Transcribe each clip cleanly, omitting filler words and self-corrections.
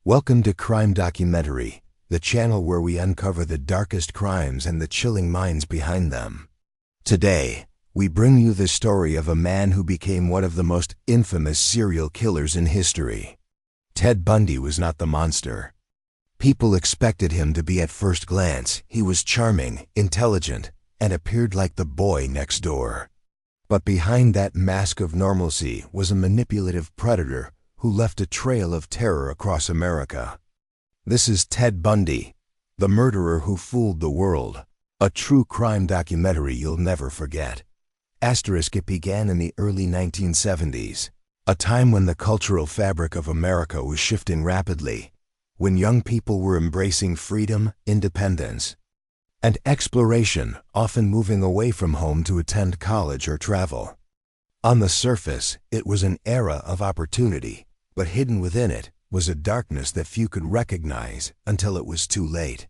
Welcome to Crime Documentary, the channel where we uncover the darkest crimes and the chilling minds behind them. Today, we bring you the story of a man who became one of the most infamous serial killers in history. Ted Bundy was not the monster people expected him to be at first glance. He was charming, intelligent, and appeared like the boy next door. But behind that mask of normalcy was a manipulative predator who left a trail of terror across America. This is Ted Bundy, the murderer who fooled the world, a true crime documentary you'll never forget. It began in the early 1970s, a time when the cultural fabric of America was shifting rapidly, when young people were embracing freedom, independence, and exploration, often moving away from home to attend college or travel. On the surface, it was an era of opportunity, but hidden within it was a darkness that few could recognize until it was too late.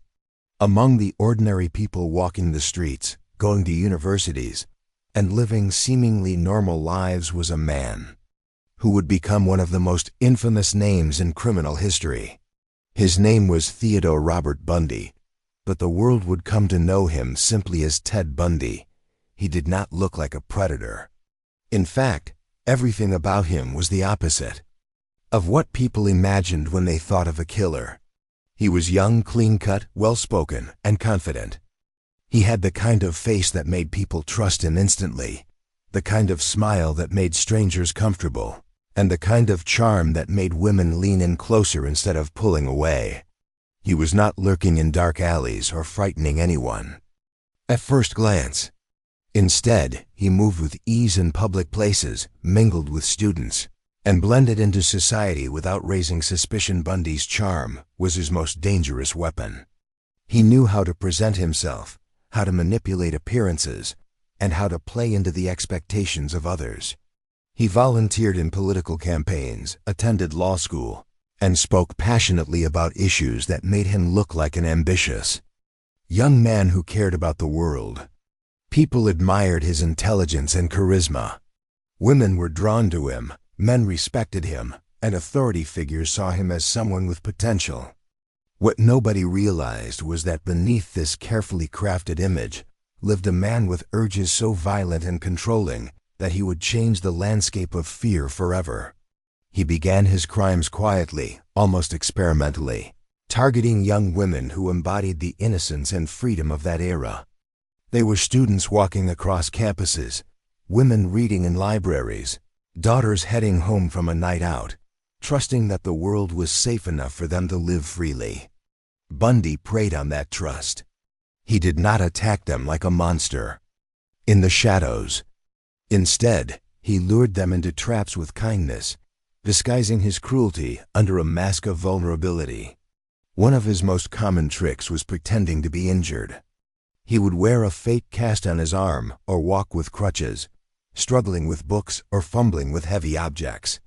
Among the ordinary people walking the streets, going to universities, and living seemingly normal lives was a man who would become one of the most infamous names in criminal history. His name was Theodore Robert Bundy, but the world would come to know him simply as Ted Bundy. He did not look like a predator. In fact, everything about him was the opposite of what people imagined when they thought of a killer. He was young, clean-cut, well-spoken, and confident. He had the kind of face that made people trust him instantly, the kind of smile that made strangers comfortable, and the kind of charm that made women lean in closer instead of pulling away. He was not lurking in dark alleys or frightening anyone at first glance. Instead, he moved with ease in public places, mingled with students, and blended into society without raising suspicion. Bundy's charm was his most dangerous weapon. He knew how to present himself, how to manipulate appearances, and how to play into the expectations of others. He volunteered in political campaigns, attended law school, and spoke passionately about issues that made him look like an ambitious young man who cared about the world. People admired his intelligence and charisma. Women were drawn to him, men respected him, and authority figures saw him as someone with potential. What nobody realized was that beneath this carefully crafted image lived a man with urges so violent and controlling that he would change the landscape of fear forever. He began his crimes quietly, almost experimentally, targeting young women who embodied the innocence and freedom of that era. They were students walking across campuses, women reading in libraries, daughters heading home from a night out, trusting that the world was safe enough for them to live freely. Bundy preyed on that trust. He did not attack them like a monster in the shadows. Instead, he lured them into traps with kindness, disguising his cruelty under a mask of vulnerability. One of his most common tricks was pretending to be injured. He would wear a fake cast on his arm or walk with crutches, struggling with books or fumbling with heavy objects.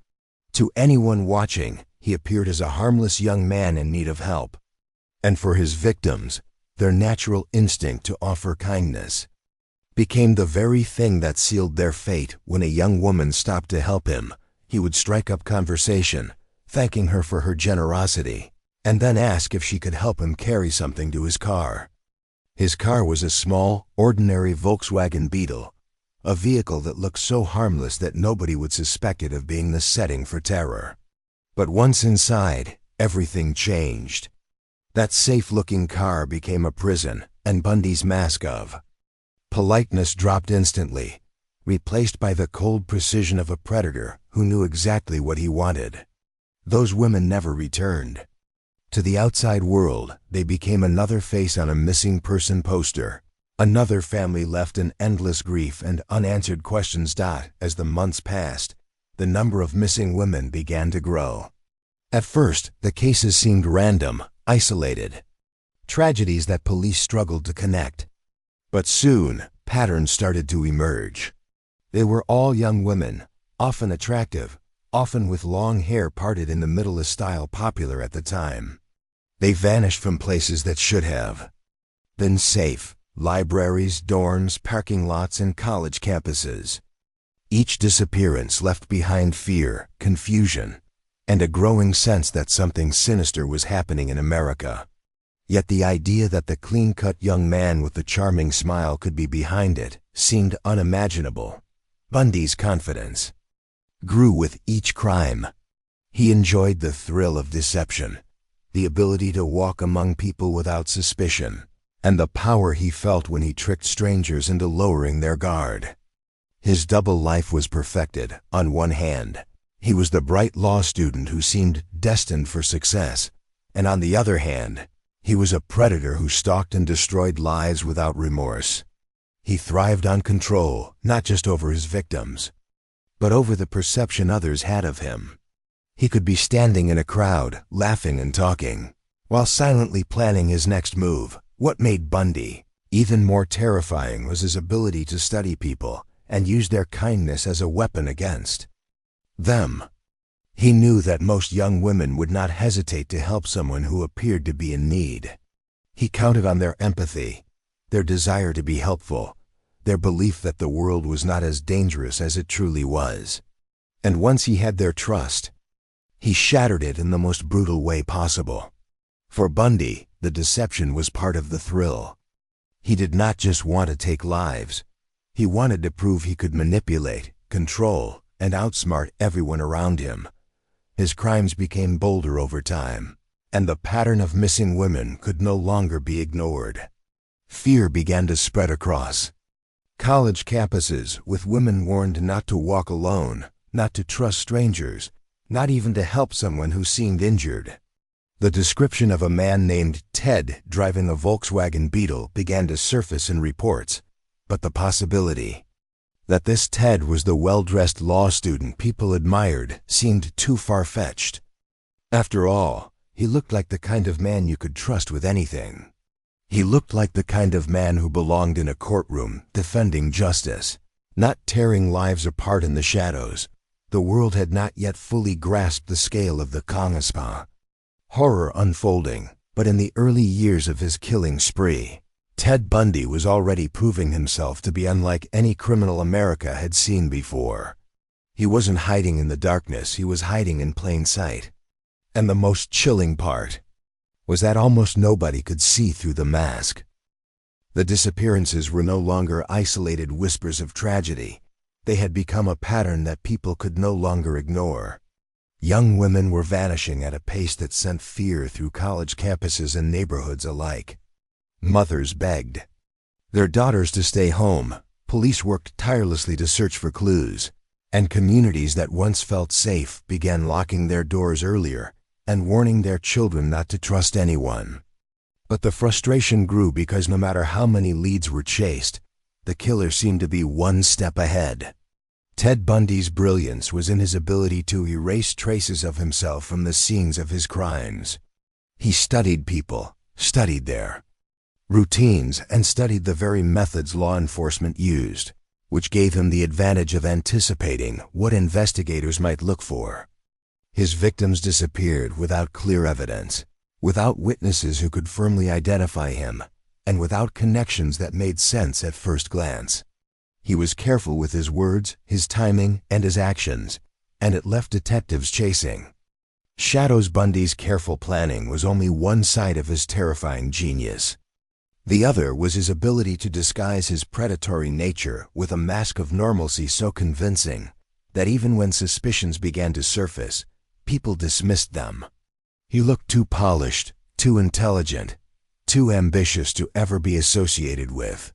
To anyone watching, he appeared as a harmless young man in need of help. And for his victims, their natural instinct to offer kindness became the very thing that sealed their fate. When a young woman stopped to help him, he would strike up conversation, thanking her for her generosity, and then ask if she could help him carry something to his car. His car was a small, ordinary Volkswagen Beetle, a vehicle that looked so harmless that nobody would suspect it of being the setting for terror. But once inside, everything changed. That safe-looking car became a prison, and Bundy's mask of politeness dropped instantly, replaced by the cold precision of a predator who knew exactly what he wanted. Those women never returned. To the outside world, they became another face on a missing person poster, another family left in endless grief and unanswered questions. As the months passed, the number of missing women began to grow. At first, the cases seemed random, isolated, tragedies that police struggled to connect. But soon, patterns started to emerge. They were all young women, often attractive, often with long hair parted in the middle, a style popular at the time. They vanished from places that should have been safe: libraries, dorms, parking lots, and college campuses. Each disappearance left behind fear, confusion, and a growing sense that something sinister was happening in America. Yet the idea that the clean-cut young man with the charming smile could be behind it seemed unimaginable. Bundy's confidence grew with each crime. He enjoyed the thrill of deception, the ability to walk among people without suspicion, and the power he felt when he tricked strangers into lowering their guard. His double life was perfected. On one hand, he was the bright law student who seemed destined for success, and on the other hand, he was a predator who stalked and destroyed lives without remorse. He thrived on control, not just over his victims, but over the perception others had of him. He could be standing in a crowd, laughing and talking, while silently planning his next move. What made Bundy even more terrifying was his ability to study people and use their kindness as a weapon against them. He knew that most young women would not hesitate to help someone who appeared to be in need. He counted on their empathy, their desire to be helpful, their belief that the world was not as dangerous as it truly was. And once he had their trust, he shattered it in the most brutal way possible. For Bundy, the deception was part of the thrill. He did not just want to take lives. He wanted to prove he could manipulate, control, and outsmart everyone around him. His crimes became bolder over time, and the pattern of missing women could no longer be ignored. Fear began to spread across college campuses, with women warned not to walk alone, not to trust strangers, not even to help someone who seemed injured. The description of a man named Ted driving a Volkswagen Beetle began to surface in reports, but the possibility that this Ted was the well-dressed law student people admired seemed too far-fetched. After all, he looked like the kind of man you could trust with anything. He looked like the kind of man who belonged in a courtroom, defending justice, not tearing lives apart in the shadows. The world had not yet fully grasped the scale of the Kongaspa horror unfolding, but in the early years of his killing spree, Ted Bundy was already proving himself to be unlike any criminal America had seen before. He wasn't hiding in the darkness, he was hiding in plain sight. And the most chilling part was that almost nobody could see through the mask. The disappearances were no longer isolated whispers of tragedy. They had become a pattern that people could no longer ignore. Young women were vanishing at a pace that sent fear through college campuses and neighborhoods alike. Mothers begged their daughters to stay home, police worked tirelessly to search for clues, and communities that once felt safe began locking their doors earlier and warning their children not to trust anyone. But the frustration grew because no matter how many leads were chased, the killer seemed to be one step ahead. Ted Bundy's brilliance was in his ability to erase traces of himself from the scenes of his crimes. He studied people, studied their routines, and studied the very methods law enforcement used, which gave him the advantage of anticipating what investigators might look for. His victims disappeared without clear evidence, without witnesses who could firmly identify him, and without connections that made sense at first glance. He was careful with his words, his timing, and his actions, and it left detectives chasing shadows. Bundy's careful planning was only one side of his terrifying genius. The other was his ability to disguise his predatory nature with a mask of normalcy so convincing that even when suspicions began to surface, people dismissed them. He looked too polished, too intelligent, too ambitious to ever be associated with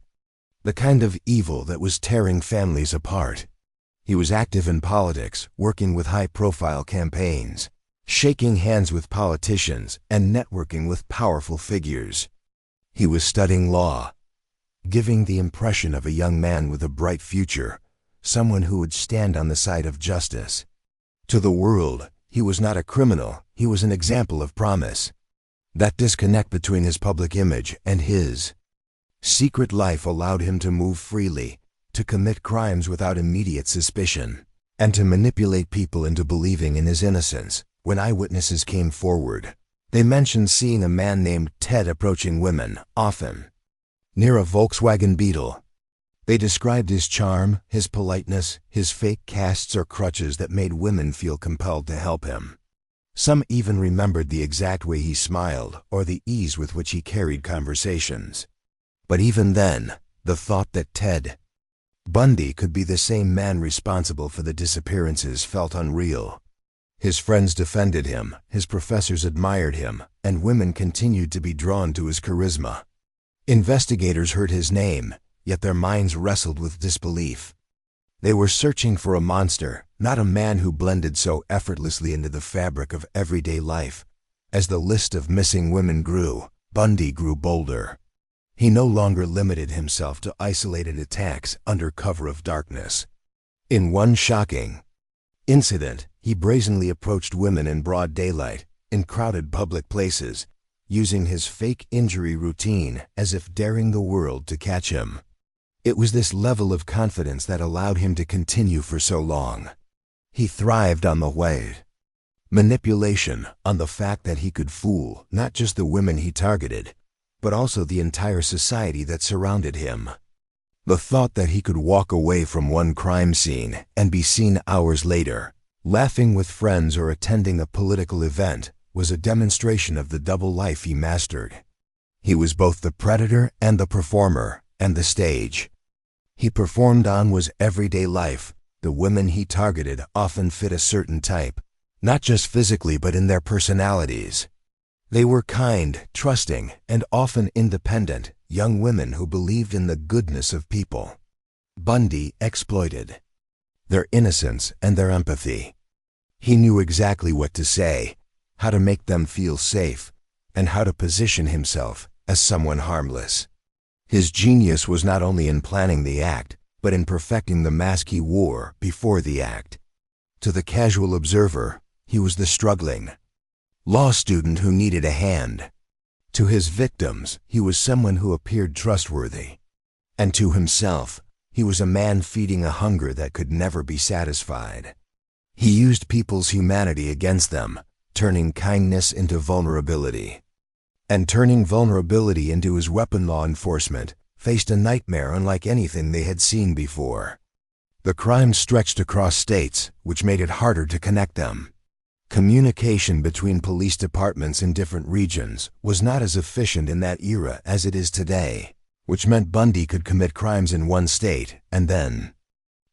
the kind of evil that was tearing families apart. He was active in politics, working with high-profile campaigns, shaking hands with politicians, and networking with powerful figures. He was studying law, giving the impression of a young man with a bright future, someone who would stand on the side of justice. To the world, he was not a criminal, he was an example of promise. That disconnect between his public image and his secret life allowed him to move freely, to commit crimes without immediate suspicion, and to manipulate people into believing in his innocence. When eyewitnesses came forward, they mentioned seeing a man named Ted approaching women, often near a Volkswagen Beetle. They described his charm, his politeness, his fake casts or crutches that made women feel compelled to help him. Some even remembered the exact way he smiled or the ease with which he carried conversations. But even then, the thought that Ted Bundy could be the same man responsible for the disappearances felt unreal. His friends defended him, his professors admired him, and women continued to be drawn to his charisma. Investigators heard his name, yet their minds wrestled with disbelief. They were searching for a monster, not a man who blended so effortlessly into the fabric of everyday life. As the list of missing women grew, Bundy grew bolder. He no longer limited himself to isolated attacks under cover of darkness. In one shocking incident, he brazenly approached women in broad daylight, in crowded public places, using his fake injury routine as if daring the world to catch him. It was this level of confidence that allowed him to continue for so long. He thrived on the way. Manipulation, on the fact that he could fool not just the women he targeted, but also the entire society that surrounded him. The thought that he could walk away from one crime scene and be seen hours later, laughing with friends or attending a political event, was a demonstration of the double life he mastered. He was both the predator and the performer, and the stage he performed on was everyday life. The women he targeted often fit a certain type, not just physically but in their personalities. They were kind, trusting, and often independent, young women who believed in the goodness of people. Bundy exploited their innocence and their empathy. He knew exactly what to say, how to make them feel safe, and how to position himself as someone harmless. His genius was not only in planning the act, but in perfecting the mask he wore before the act. To the casual observer, he was the struggling law student who needed a hand. To his victims, he was someone who appeared trustworthy. And to himself, he was a man feeding a hunger that could never be satisfied. He used people's humanity against them, turning kindness into vulnerability. And turning vulnerability into his weapon. Law enforcement faced a nightmare unlike anything they had seen before. The crime stretched across states, which made it harder to connect them. Communication between police departments in different regions was not as efficient in that era as it is today, which meant Bundy could commit crimes in one state and then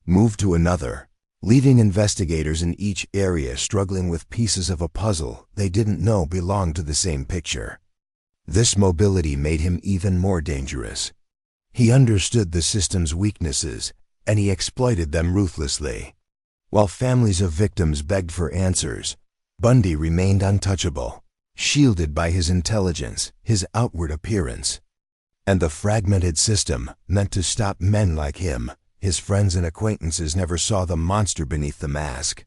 move to another, leaving investigators in each area struggling with pieces of a puzzle they didn't know belonged to the same picture. This mobility made him even more dangerous. He understood the system's weaknesses, and he exploited them ruthlessly. While families of victims begged for answers, Bundy remained untouchable, shielded by his intelligence, his outward appearance. And the fragmented system, meant to stop men like him, his friends and acquaintances never saw the monster beneath the mask.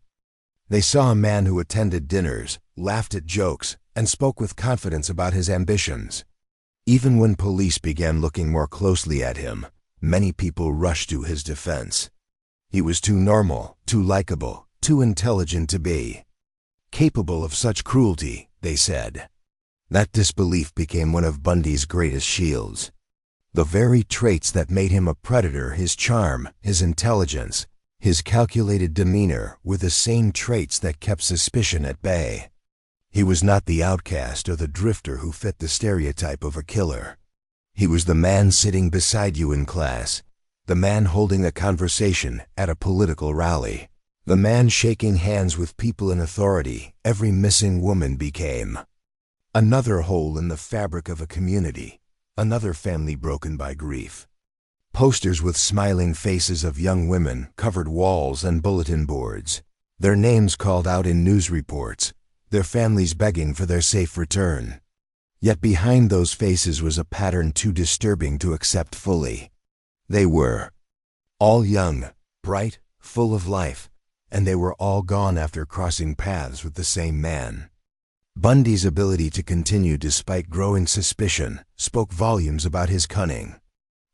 They saw a man who attended dinners, laughed at jokes, and spoke with confidence about his ambitions. Even when police began looking more closely at him, many people rushed to his defense. He was too normal, too likable, too intelligent to be capable of such cruelty, they said. That disbelief became one of Bundy's greatest shields. The very traits that made him a predator, his charm, his intelligence, his calculated demeanor, were the same traits that kept suspicion at bay. He was not the outcast or the drifter who fit the stereotype of a killer. He was the man sitting beside you in class, the man holding a conversation at a political rally, the man shaking hands with people in authority. Every missing woman became another hole in the fabric of a community, another family broken by grief. Posters with smiling faces of young women covered walls and bulletin boards, their names called out in news reports, their families begging for their safe return. Yet behind those faces was a pattern too disturbing to accept fully. They were all young, bright, full of life, and they were all gone after crossing paths with the same man. Bundy's ability to continue despite growing suspicion spoke volumes about his cunning.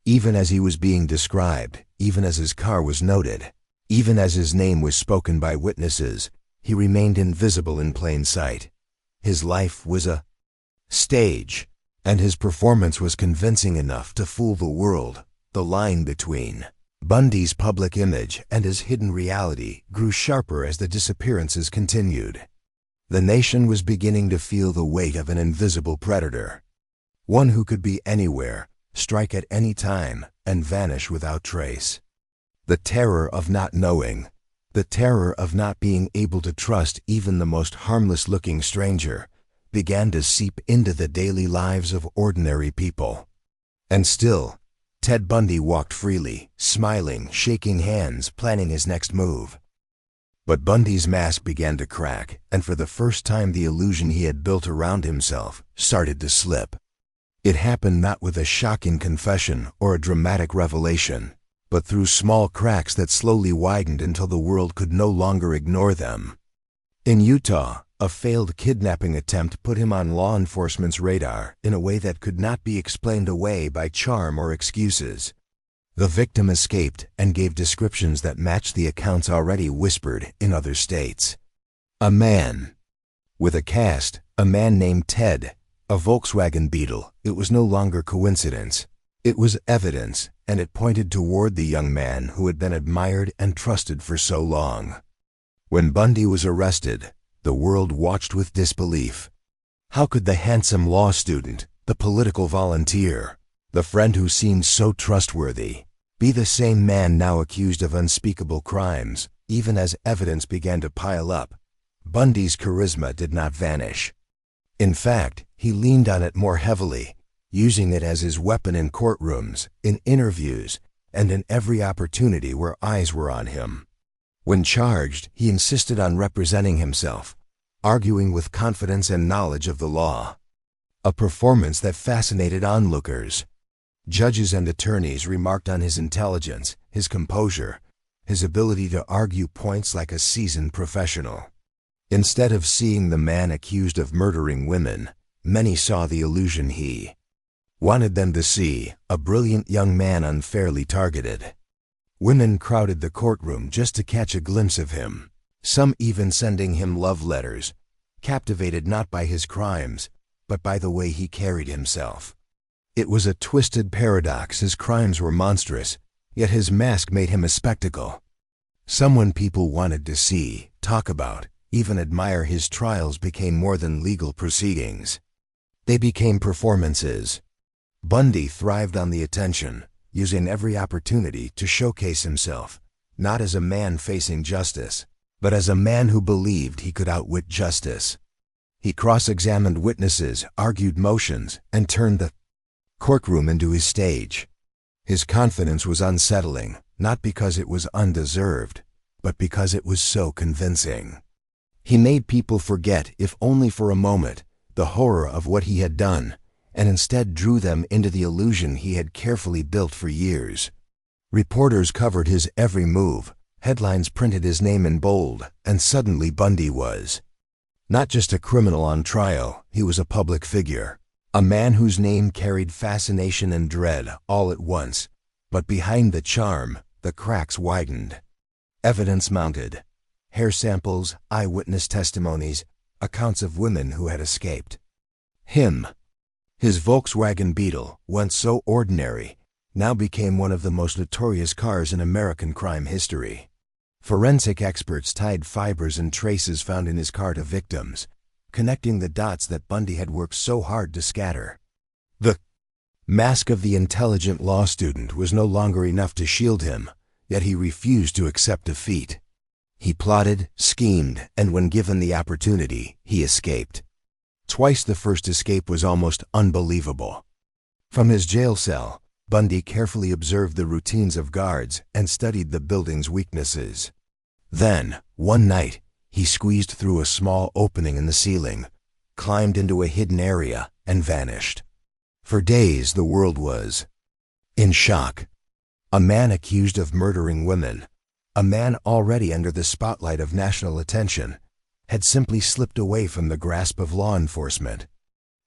Even as he was being described, even as his car was noted, even as his name was spoken by witnesses, he remained invisible in plain sight. His life was a stage, and his performance was convincing enough to fool the world. The line between Bundy's public image and his hidden reality grew sharper as the disappearances continued. The nation was beginning to feel the weight of an invisible predator. One who could be anywhere, strike at any time, and vanish without trace. The terror of not knowing, the terror of not being able to trust even the most harmless-looking stranger, began to seep into the daily lives of ordinary people. And still, Ted Bundy walked freely, smiling, shaking hands, planning his next move. But Bundy's mask began to crack, and for the first time the illusion he had built around himself started to slip. It happened not with a shocking confession or a dramatic revelation, but through small cracks that slowly widened until the world could no longer ignore them. In Utah, a failed kidnapping attempt put him on law enforcement's radar in a way that could not be explained away by charm or excuses. The victim escaped and gave descriptions that matched the accounts already whispered in other states. A man. With a cast, a man named Ted, a Volkswagen Beetle. It was no longer coincidence. It was evidence, and it pointed toward the young man who had been admired and trusted for so long. When Bundy was arrested, the world watched with disbelief. How could the handsome law student, the political volunteer, the friend who seemed so trustworthy, be the same man now accused of unspeakable crimes? Even as evidence began to pile up, Bundy's charisma did not vanish. In fact, he leaned on it more heavily, using it as his weapon in courtrooms, in interviews, and in every opportunity where eyes were on him. When charged, he insisted on representing himself, arguing with confidence and knowledge of the law. A performance that fascinated onlookers. Judges and attorneys remarked on his intelligence, his composure, his ability to argue points like a seasoned professional. Instead of seeing the man accused of murdering women, many saw the illusion he wanted them to see, a brilliant young man unfairly targeted. Women crowded the courtroom just to catch a glimpse of him, some even sending him love letters, captivated not by his crimes, but by the way he carried himself. It was a twisted paradox. His crimes were monstrous, yet his mask made him a spectacle. Someone people wanted to see, talk about, even admire. His trials became more than legal proceedings. They became performances. Bundy thrived on the attention, using every opportunity to showcase himself, not as a man facing justice, but as a man who believed he could outwit justice. He cross-examined witnesses, argued motions, and turned the courtroom into his stage. His confidence was unsettling, not because it was undeserved, but because it was so convincing. He made people forget, if only for a moment, the horror of what he had done, and instead drew them into the illusion he had carefully built for years. Reporters covered his every move, headlines printed his name in bold, and suddenly Bundy was not just a criminal on trial, he was a public figure, a man whose name carried fascination and dread all at once. But behind the charm, the cracks widened. Evidence mounted. Hair samples, eyewitness testimonies, accounts of women who had escaped. His Volkswagen Beetle, once so ordinary, now became one of the most notorious cars in American crime history. Forensic experts tied fibers and traces found in his car to victims, connecting the dots that Bundy had worked so hard to scatter. The mask of the intelligent law student was no longer enough to shield him, yet he refused to accept defeat. He plotted, schemed, and when given the opportunity, he escaped. Twice the first escape was almost unbelievable. From his jail cell, Bundy carefully observed the routines of guards and studied the building's weaknesses. Then, one night, he squeezed through a small opening in the ceiling, climbed into a hidden area, and vanished. For days, the world was in shock. A man accused of murdering women, a man already under the spotlight of national attention, had simply slipped away from the grasp of law enforcement.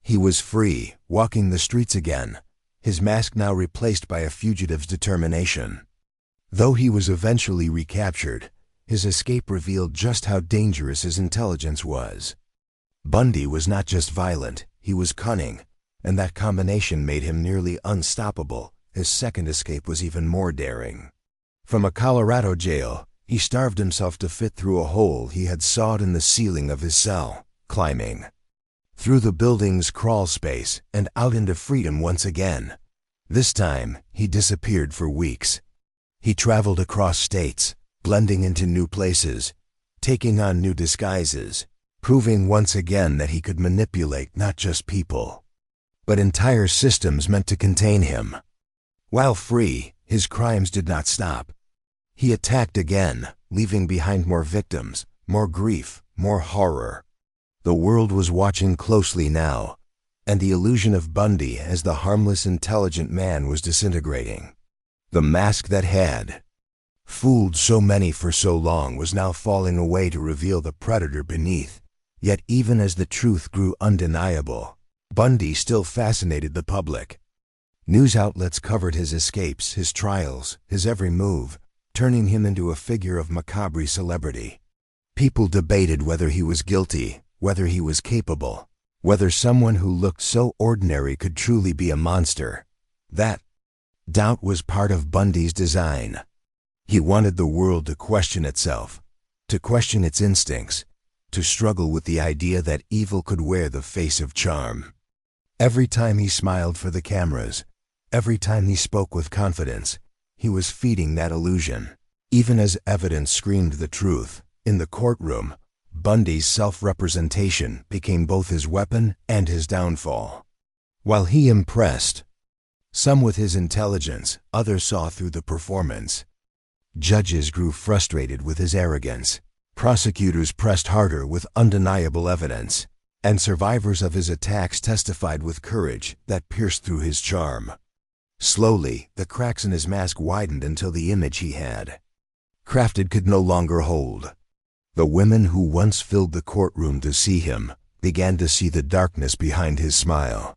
He was free, walking the streets again, his mask now replaced by a fugitive's determination. Though he was eventually recaptured, his escape revealed just how dangerous his intelligence was. Bundy was not just violent, he was cunning, and that combination made him nearly unstoppable. His second escape was even more daring. From a Colorado jail, he starved himself to fit through a hole he had sawed in the ceiling of his cell, climbing through the building's crawl space and out into freedom once again. This time, he disappeared for weeks. He traveled across states, blending into new places, taking on new disguises, proving once again that he could manipulate not just people, but entire systems meant to contain him. While free, his crimes did not stop. He attacked again, leaving behind more victims, more grief, more horror. The world was watching closely now, and the illusion of Bundy as the harmless, intelligent man was disintegrating. The mask that had fooled so many for so long was now falling away to reveal the predator beneath. Yet even as the truth grew undeniable, Bundy still fascinated the public. News outlets covered his escapes, his trials, his every move, turning him into a figure of macabre celebrity. People debated whether he was guilty, whether he was capable, whether someone who looked so ordinary could truly be a monster. That doubt was part of Bundy's design. He wanted the world to question itself, to question its instincts, to struggle with the idea that evil could wear the face of charm. Every time he smiled for the cameras, every time he spoke with confidence, he was feeding that illusion. Even as evidence screamed the truth, in the courtroom, Bundy's self-representation became both his weapon and his downfall. While he impressed some with his intelligence, others saw through the performance. Judges grew frustrated with his arrogance. Prosecutors pressed harder with undeniable evidence, and survivors of his attacks testified with courage that pierced through his charm. Slowly, the cracks in his mask widened until the image he had crafted could no longer hold. The women who once filled the courtroom to see him began to see the darkness behind his smile.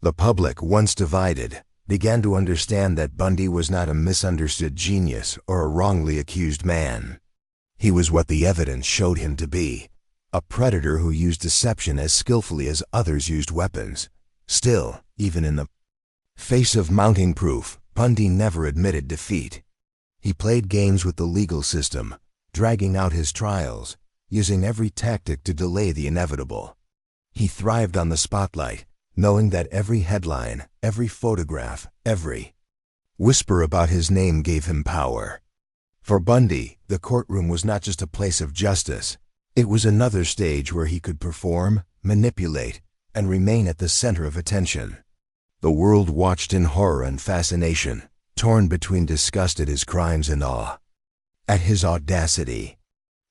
The public, once divided, began to understand that Bundy was not a misunderstood genius or a wrongly accused man. He was what the evidence showed him to be, a predator who used deception as skillfully as others used weapons. Still, even in the face of mounting proof, Bundy never admitted defeat. He played games with the legal system, dragging out his trials, using every tactic to delay the inevitable. He thrived on the spotlight, knowing that every headline, every photograph, every whisper about his name gave him power. For Bundy, the courtroom was not just a place of justice. It was another stage where he could perform, manipulate, and remain at the center of attention. The world watched in horror and fascination, torn between disgust at his crimes and awe at his audacity.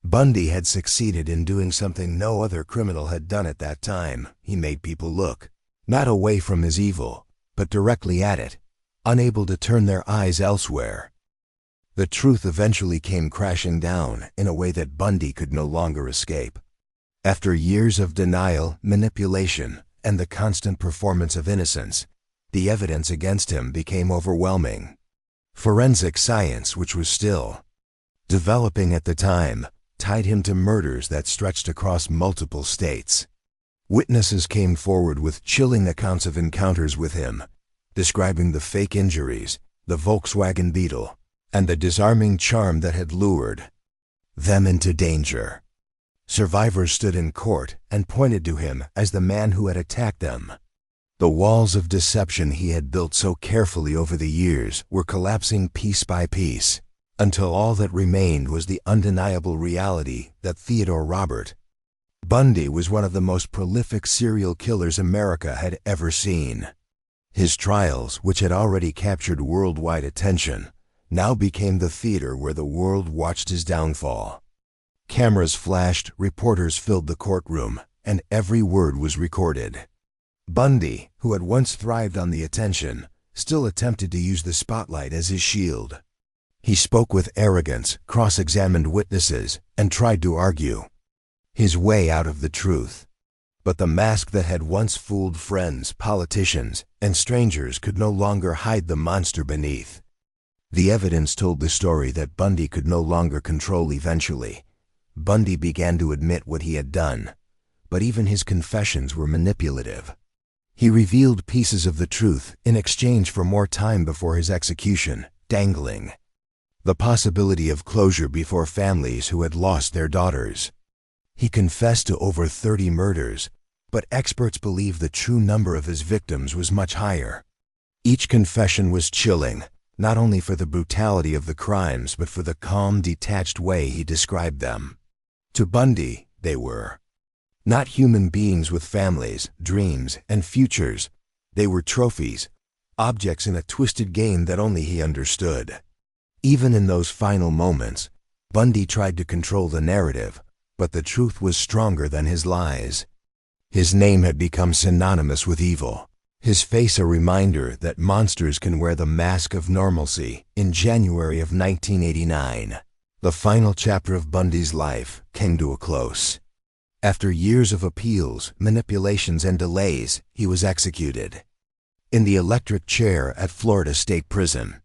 Bundy had succeeded in doing something no other criminal had done at that time. He made people look, not away from his evil, but directly at it, unable to turn their eyes elsewhere. The truth eventually came crashing down in a way that Bundy could no longer escape. After years of denial, manipulation, and the constant performance of innocence, the evidence against him became overwhelming. Forensic science, which was still developing at the time, tied him to murders that stretched across multiple states. Witnesses came forward with chilling accounts of encounters with him, describing the fake injuries, the Volkswagen Beetle, and the disarming charm that had lured them into danger. Survivors stood in court and pointed to him as the man who had attacked them. The walls of deception he had built so carefully over the years were collapsing piece by piece, until all that remained was the undeniable reality that Theodore Robert Bundy was one of the most prolific serial killers America had ever seen. His trials, which had already captured worldwide attention, now became the theater where the world watched his downfall. Cameras flashed, reporters filled the courtroom, and every word was recorded. Bundy, who had once thrived on the attention, still attempted to use the spotlight as his shield. He spoke with arrogance, cross-examined witnesses, and tried to argue his way out of the truth. But the mask that had once fooled friends, politicians, and strangers could no longer hide the monster beneath. The evidence told the story that Bundy could no longer control eventually. Bundy began to admit what he had done, but even his confessions were manipulative. He revealed pieces of the truth in exchange for more time before his execution, dangling the possibility of closure before families who had lost their daughters. He confessed to over 30 murders, but experts believe the true number of his victims was much higher. Each confession was chilling, not only for the brutality of the crimes but for the calm, detached way he described them. To Bundy, they were not human beings with families, dreams, and futures. They were trophies, objects in a twisted game that only he understood. Even in those final moments, Bundy tried to control the narrative, but the truth was stronger than his lies. His name had become synonymous with evil, his face a reminder that monsters can wear the mask of normalcy. In January of 1989, the final chapter of Bundy's life came to a close. After years of appeals, manipulations, and delays, he was executed. In the electric chair at Florida State Prison,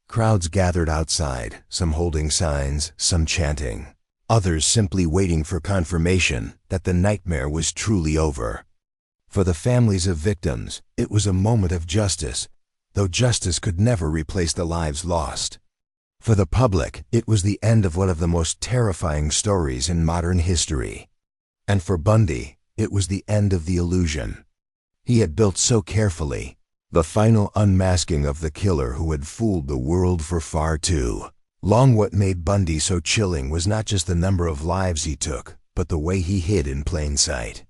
crowds gathered outside, some holding signs, some chanting, others simply waiting for confirmation that the nightmare was truly over. For the families of victims, it was a moment of justice, though justice could never replace the lives lost. For the public, it was the end of one of the most terrifying stories in modern history. And for Bundy, it was the end of the illusion he had built so carefully, the final unmasking of the killer who had fooled the world for far too long. What made Bundy so chilling was not just the number of lives he took, but the way he hid in plain sight.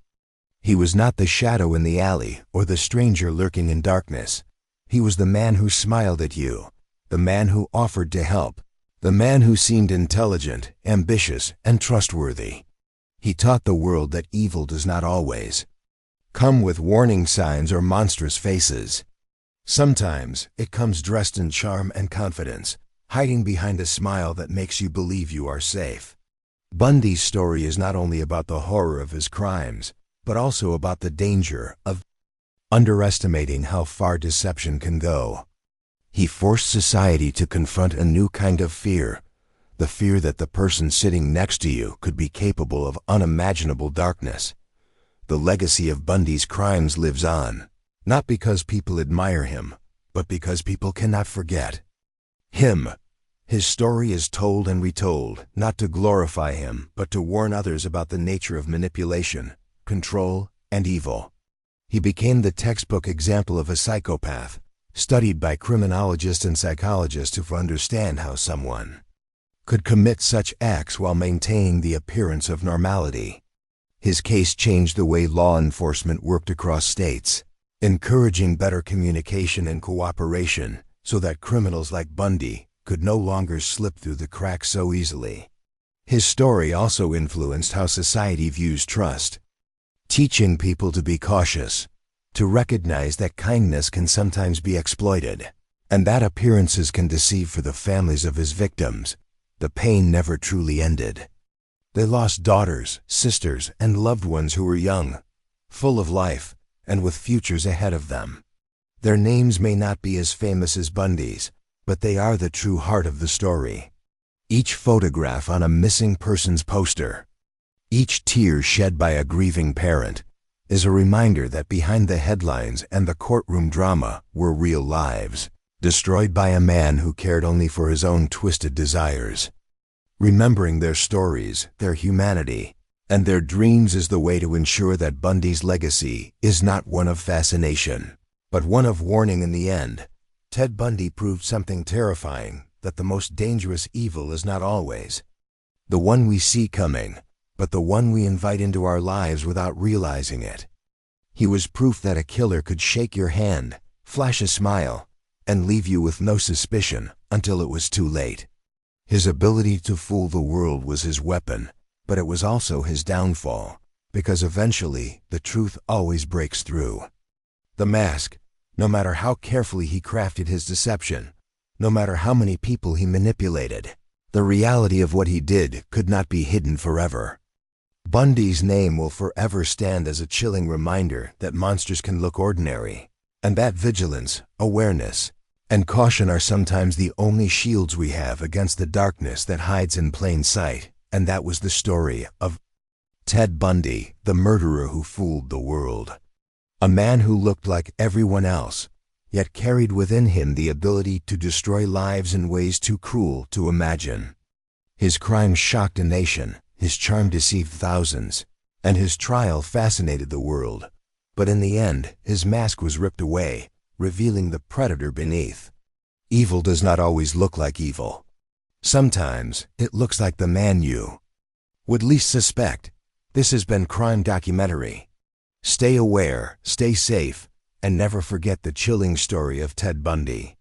He was not the shadow in the alley or the stranger lurking in darkness. He was the man who smiled at you, the man who offered to help, the man who seemed intelligent, ambitious, and trustworthy. He taught the world that evil does not always come with warning signs or monstrous faces. Sometimes it comes dressed in charm and confidence, hiding behind a smile that makes you believe you are safe. Bundy's story is not only about the horror of his crimes, but also about the danger of underestimating how far deception can go. He forced society to confront a new kind of fear, the fear that the person sitting next to you could be capable of unimaginable darkness. The legacy of Bundy's crimes lives on, not because people admire him, but because people cannot forget him. His story is told and retold, not to glorify him, but to warn others about the nature of manipulation, control, and evil. He became the textbook example of a psychopath, studied by criminologists and psychologists to understand how someone could commit such acts while maintaining the appearance of normality. His case changed the way law enforcement worked across states, encouraging better communication and cooperation so that criminals like Bundy could no longer slip through the cracks so easily. His story also influenced how society views trust, teaching people to be cautious, to recognize that kindness can sometimes be exploited, and that appearances can deceive. For the families of his victims, the pain never truly ended. They lost daughters, sisters, and loved ones who were young, full of life, and with futures ahead of them. Their names may not be as famous as Bundy's, but they are the true heart of the story. Each photograph on a missing person's poster, each tear shed by a grieving parent, is a reminder that behind the headlines and the courtroom drama were real lives, destroyed by a man who cared only for his own twisted desires. Remembering their stories, their humanity, and their dreams is the way to ensure that Bundy's legacy is not one of fascination, but one of warning. In the end, Ted Bundy proved something terrifying, that the most dangerous evil is not always the one we see coming, but the one we invite into our lives without realizing it. He was proof that a killer could shake your hand, flash a smile, and leave you with no suspicion until it was too late. His ability to fool the world was his weapon, but it was also his downfall, because eventually the truth always breaks through. The mask, no matter how carefully he crafted his deception, no matter how many people he manipulated, the reality of what he did could not be hidden forever. Bundy's name will forever stand as a chilling reminder that monsters can look ordinary, and that vigilance, awareness, and caution are sometimes the only shields we have against the darkness that hides in plain sight. And that was the story of Ted Bundy, the murderer who fooled the world. A man who looked like everyone else, yet carried within him the ability to destroy lives in ways too cruel to imagine. His crimes shocked a nation. His charm deceived thousands, and his trial fascinated the world. But in the end, his mask was ripped away, revealing the predator beneath. Evil does not always look like evil. Sometimes it looks like the man you would least suspect. This has been Crime Documentary. Stay aware, stay safe, and never forget the chilling story of Ted Bundy.